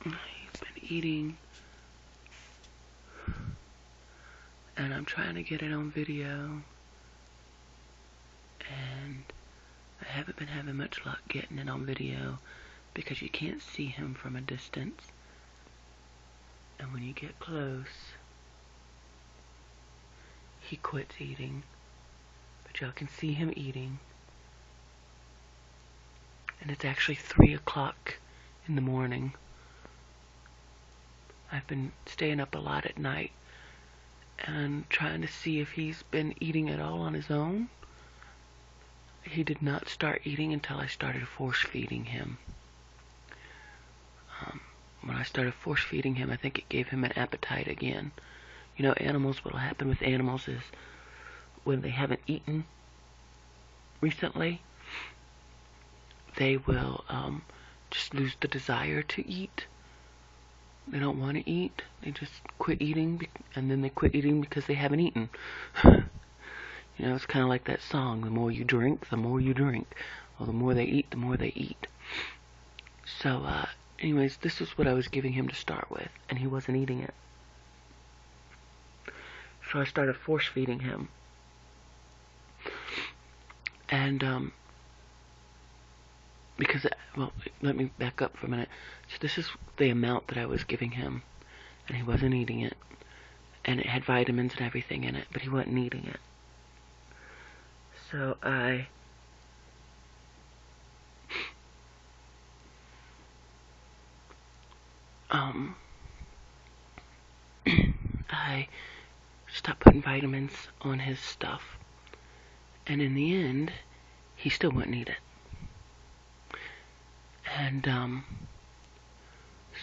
He's been eating, and I'm trying to get it on video, and I haven't been having much luck getting it on video because you can't see him from a distance, and when you get close, he quits eating, but y'all can see him eating, and it's actually 3 o'clock in the morning. I've been staying up a lot at night and trying to see if he's been eating at all on his own. He did not start eating until I started force feeding him. When I started force feeding him, I think it gave him an appetite again. You know, animals, what'll happen with animals is when they haven't eaten recently, they will just lose the desire to eat. They don't want to eat. They just quit eating, and then they quit eating because they haven't eaten. You know, it's kind of like that song, the more you drink, the more you drink. Well, the more they eat, the more they eat. So, anyways, this is what I was giving him to start with, and he wasn't eating it. So I started force feeding him. And, because, well, let me back up for a minute. So this is the amount that I was giving him, and he wasn't eating it. And it had vitamins and everything in it, but he wasn't eating it. So I stopped putting vitamins on his stuff. And in the end, he still wouldn't eat it. And,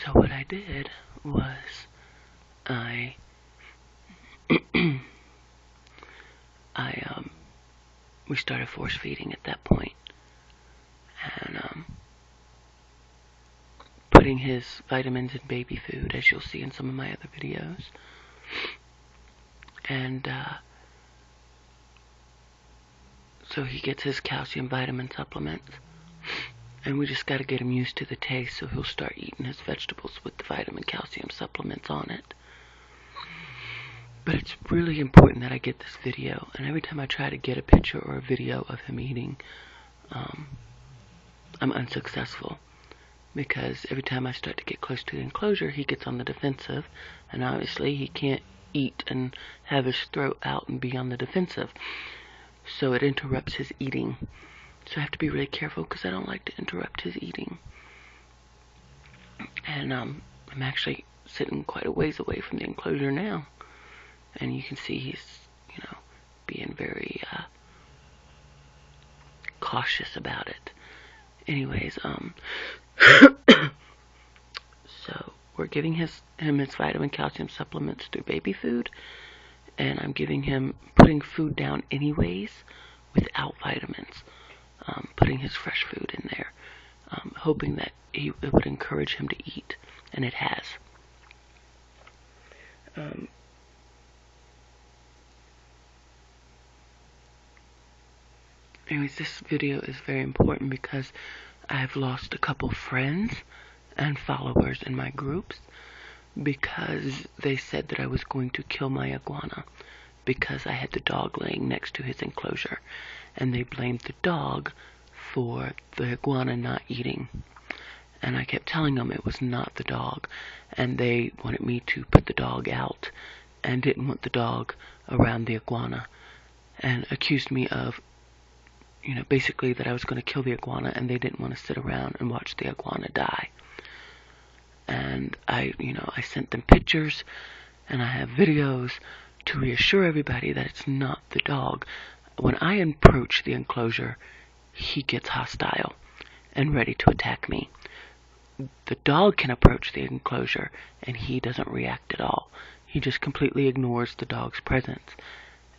so what I did was we started force feeding at that point. And, putting his vitamins in baby food, as you'll see in some of my other videos. And, so he gets his calcium vitamin supplements. And we just got to get him used to the taste, so he'll start eating his vegetables with the vitamin calcium supplements on it. But it's really important that I get this video, and every time I try to get a picture or a video of him eating, I'm unsuccessful. Because every time I start to get close to the enclosure, he gets on the defensive, and obviously he can't eat and have his throat out and be on the defensive. So it interrupts his eating. So I have to be really careful because I don't like to interrupt his eating. And I'm actually sitting quite a ways away from the enclosure now. And you can see he's, you know, being very cautious about it. Anyways, so we're giving him his vitamin calcium supplements through baby food. And I'm putting food down anyways without vitamins. Putting his fresh food in there, hoping that it would encourage him to eat, and it has. Anyways, this video is very important because I've lost a couple friends and followers in my groups because they said that I was going to kill my iguana because I had the dog laying next to his enclosure, and they blamed the dog for the iguana not eating. And I kept telling them it was not the dog, and they wanted me to put the dog out and didn't want the dog around the iguana, and accused me of, you know, basically that I was going to kill the iguana, and they didn't want to sit around and watch the iguana die. And I sent them pictures, and I have videos to reassure everybody that it's not the dog. When I approach the enclosure, he gets hostile and ready to attack me. The dog can approach the enclosure, and he doesn't react at all. He just completely ignores the dog's presence.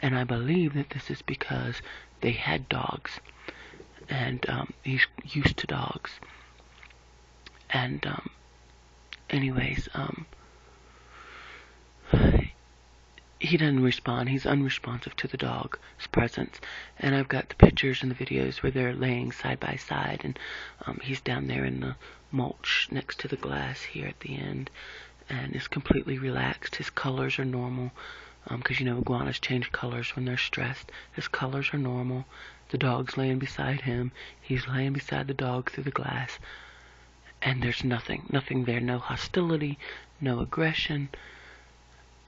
And I believe that this is because they had dogs, and he's used to dogs. And anyways, he doesn't respond. He's unresponsive to the dog's presence. And I've got the pictures and the videos where they're laying side by side, and he's down there in the mulch next to the glass here at the end, and is completely relaxed. His colors are normal, because iguanas change colors when they're stressed. His colors are normal. The dog's laying beside him. He's laying beside the dog through the glass, and there's nothing there. No hostility, no aggression.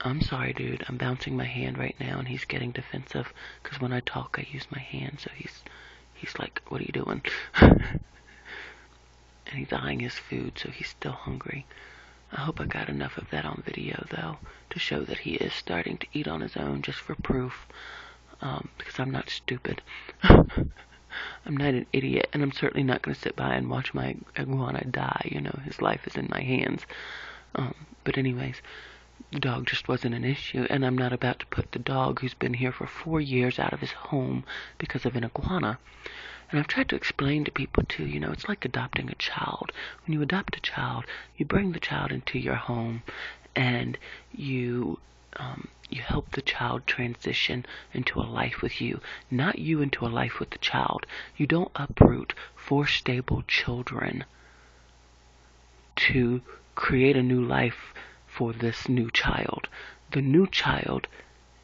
I'm sorry, dude. I'm bouncing my hand right now, and he's getting defensive because when I talk, I use my hand. So he's like, "What are you doing?" And he's eyeing his food, so he's still hungry. I hope I got enough of that on video, though, to show that he is starting to eat on his own, just for proof. Because I'm not stupid. I'm not an idiot, and I'm certainly not going to sit by and watch my iguana die. His life is in my hands. But anyways, the dog just wasn't an issue, and I'm not about to put the dog who's been here for 4 years out of his home because of an iguana. And I've tried to explain to people too, it's like adopting a child. When you adopt a child, you bring the child into your home, and you help the child transition into a life with you, not you into a life with the child. You don't uproot 4 stable children to create a new life for this new child. The new child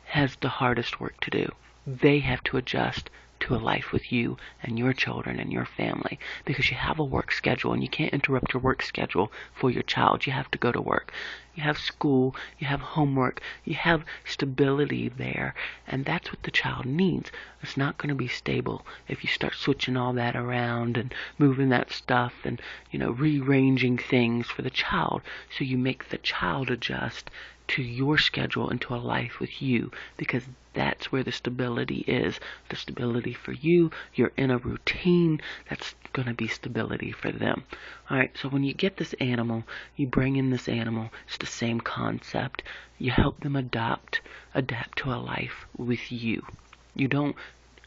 has the hardest work to do. They have to adjust to a life with you and your children and your family, because you have a work schedule, and you can't interrupt your work schedule for your child. You have to go to work. You have school, you have homework, you have stability there, and that's what the child needs. It's not going to be stable if you start switching all that around and moving that stuff and, rearranging things for the child. So you make the child adjust to your schedule into a life with you, because that's where the stability is. The stability for you, you're in a routine, that's going to be stability for them. Alright, so when you get this animal, you bring in this animal, it's the same concept. You help them adapt to a life with you. You don't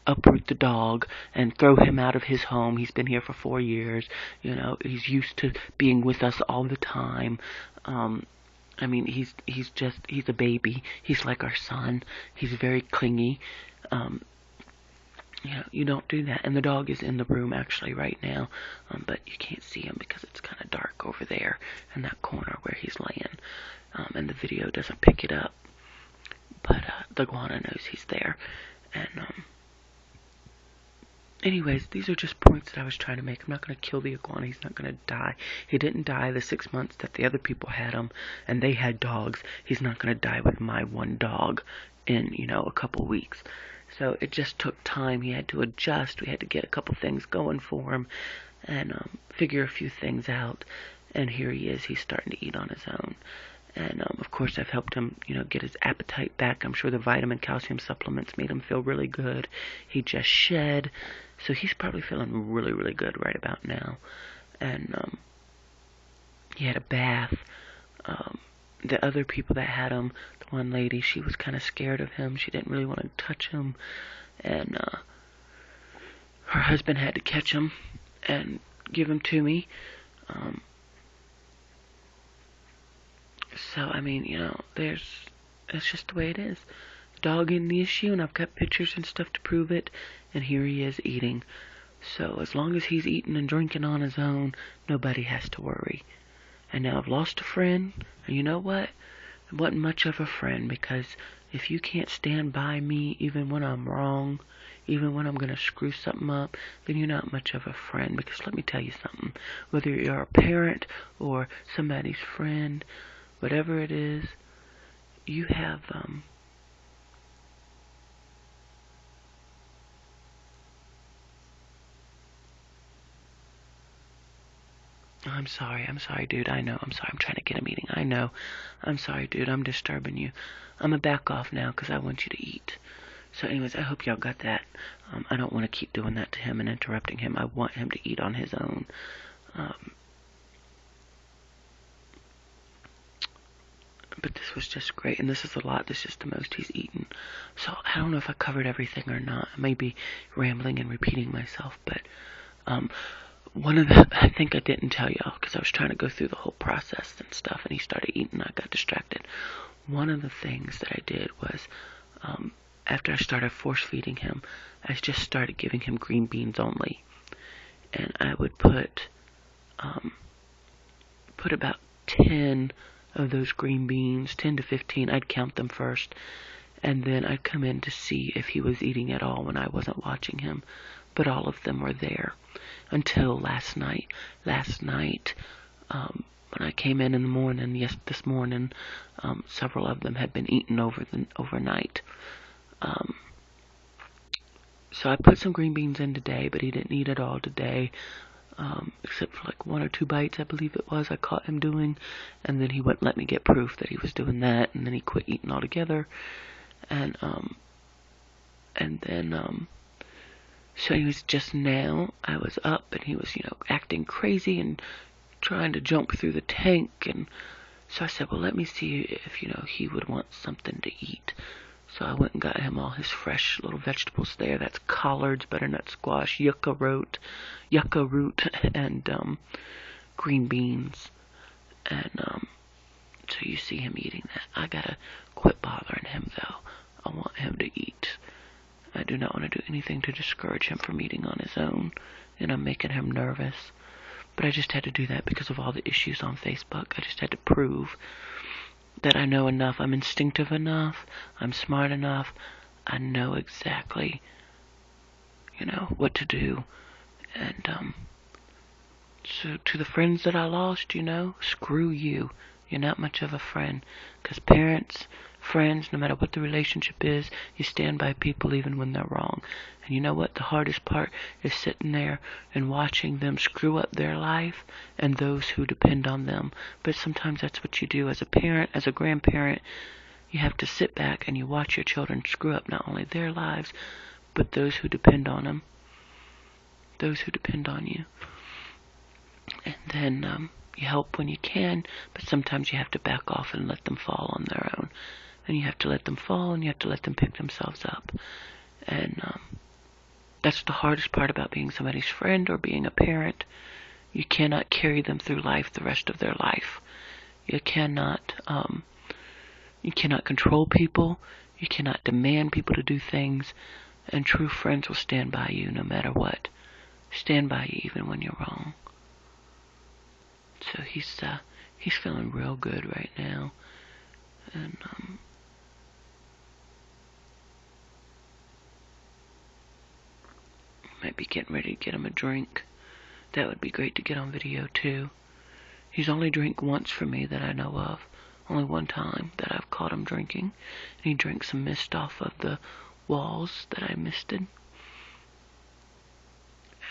uproot the dog and throw him out of his home. He's been here for 4 years. He's used to being with us all the time. He's a baby. He's like our son. He's very clingy. You don't do that. And the dog is in the room actually right now, but you can't see him because it's kind of dark over there in that corner where he's laying. And the video doesn't pick it up, but the iguana knows he's there. And anyways, these are just points that I was trying to make. I'm not going to kill the iguana. He's not going to die. He didn't die the 6 months that the other people had him, and they had dogs. He's not going to die with my one dog in, a couple weeks. So it just took time. He had to adjust. We had to get a couple things going for him and figure a few things out. And here he is. He's starting to eat on his own. And, of course, I've helped him, get his appetite back. I'm sure the vitamin calcium supplements made him feel really good. He just shed. So he's probably feeling really, really good right about now. And he had a bath. The other people that had him, the one lady, she was kind of scared of him. She didn't really want to touch him. And her husband had to catch him and give him to me. So, that's just the way it is. The dog isn't the issue, and I've got pictures and stuff to prove it, and here he is eating. So, as long as he's eating and drinking on his own, nobody has to worry. And now I've lost a friend, and you know what? I wasn't much of a friend, because if you can't stand by me even when I'm wrong, even when I'm going to screw something up, then you're not much of a friend. Because let me tell you something, whether you're a parent or somebody's friend, whatever it is, you have, I'm sorry, dude, I know, I'm sorry, I'm trying to get a meeting, I know, I'm sorry, dude, I'm disturbing you. I'm gonna back off now, because I want you to eat. So anyways, I hope y'all got that. I don't want to keep doing that to him and interrupting him. I want him to eat on his own. But this was just great, and this is a lot. This is the most he's eaten. So I don't know if I covered everything or not. I may be rambling and repeating myself, but I think I didn't tell y'all because I was trying to go through the whole process and stuff, and he started eating, and I got distracted. one of the things that I did was, after I started force feeding him, I just started giving him green beans only. And I would put about 10 of those green beans, 10 to 15, I'd count them first, and then I'd come in to see if he was eating at all when I wasn't watching him. But all of them were there until last night. When I came in the morning, this morning, several of them had been eaten overnight. So I put some green beans in today, but he didn't eat it all today, except for like 1 or 2 bites, I believe it was, I caught him doing, and then he wouldn't let me get proof that he was doing that, and then he quit eating altogether. So he was just now, I was up, and he was, acting crazy and trying to jump through the tank, and so I said, well, let me see if, he would want something to eat. So I went and got him all his fresh little vegetables there. That's collards, butternut squash, yucca root, and green beans. And so you see him eating that. I gotta quit bothering him, though. I want him to eat. I do not want to do anything to discourage him from eating on his own, and I'm making him nervous. But I just had to do that because of all the issues on Facebook. I just had to prove that I know enough. I'm instinctive enough. I'm smart enough. I know exactly, what to do. And so to the friends that I lost, screw you. You're not much of a friend. Because parents, friends, no matter what the relationship is, you stand by people even when they're wrong. And you know what? The hardest part is sitting there and watching them screw up their life and those who depend on them. But sometimes that's what you do as a parent, as a grandparent. You have to sit back and you watch your children screw up not only their lives, but those who depend on them. Those who depend on you. And then you help when you can, but sometimes you have to back off and let them fall on their own. And you have to let them fall, and you have to let them pick themselves up. And that's the hardest part about being somebody's friend or being a parent. You cannot carry them through life the rest of their life. You cannot control people. You cannot demand people to do things. And true friends will stand by you no matter what. Stand by you even when you're wrong. So he's feeling real good right now. And might be getting ready to get him a drink. That would be great to get on video too. He's only drank once for me that I know of. Only one time that I've caught him drinking. And he drank some mist off of the walls that I misted.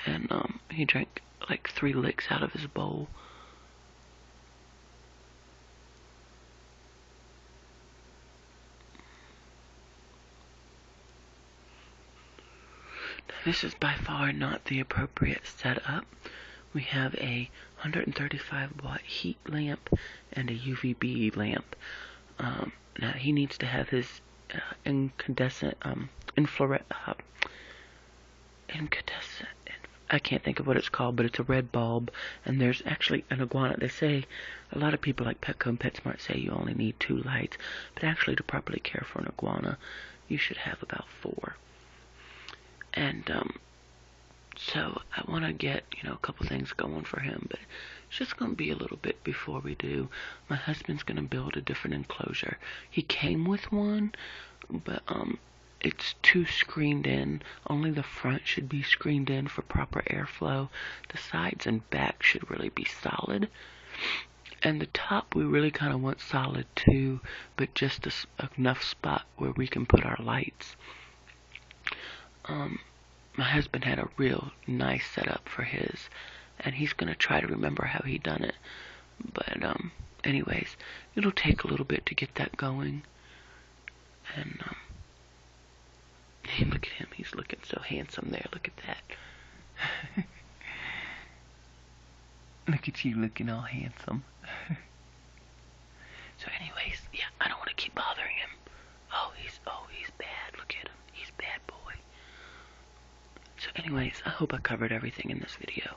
And he drank like 3 licks out of his bowl. This is by far not the appropriate setup. We have a 135 watt heat lamp and a UVB lamp. Now he needs to have his incandescent, I can't think of what it's called, but it's a red bulb, and there's actually an Iguana. They say, a lot of people like Petco and PetSmart say you only need 2 lights, but actually to properly care for an iguana, you should have about 4. And so I want to get, a couple things going for him, but it's just going to be a little bit before we do. My husband's going to build a different enclosure. He came with one, but it's too screened in. Only the front should be screened in for proper airflow. The sides and back should really be solid. And the top we really kind of want solid too, but just enough spot where we can put our lights. My husband had a real nice setup for his, and he's going to try to remember how he done it. But anyways, it'll take a little bit to get that going. And look at him, he's looking so handsome there. Look at that. Look at you looking all handsome. So anyways, yeah, I don't want to keep bothering him. Oh, he's bad. Look at him. He's bad boy. So anyways, I hope I covered everything in this video.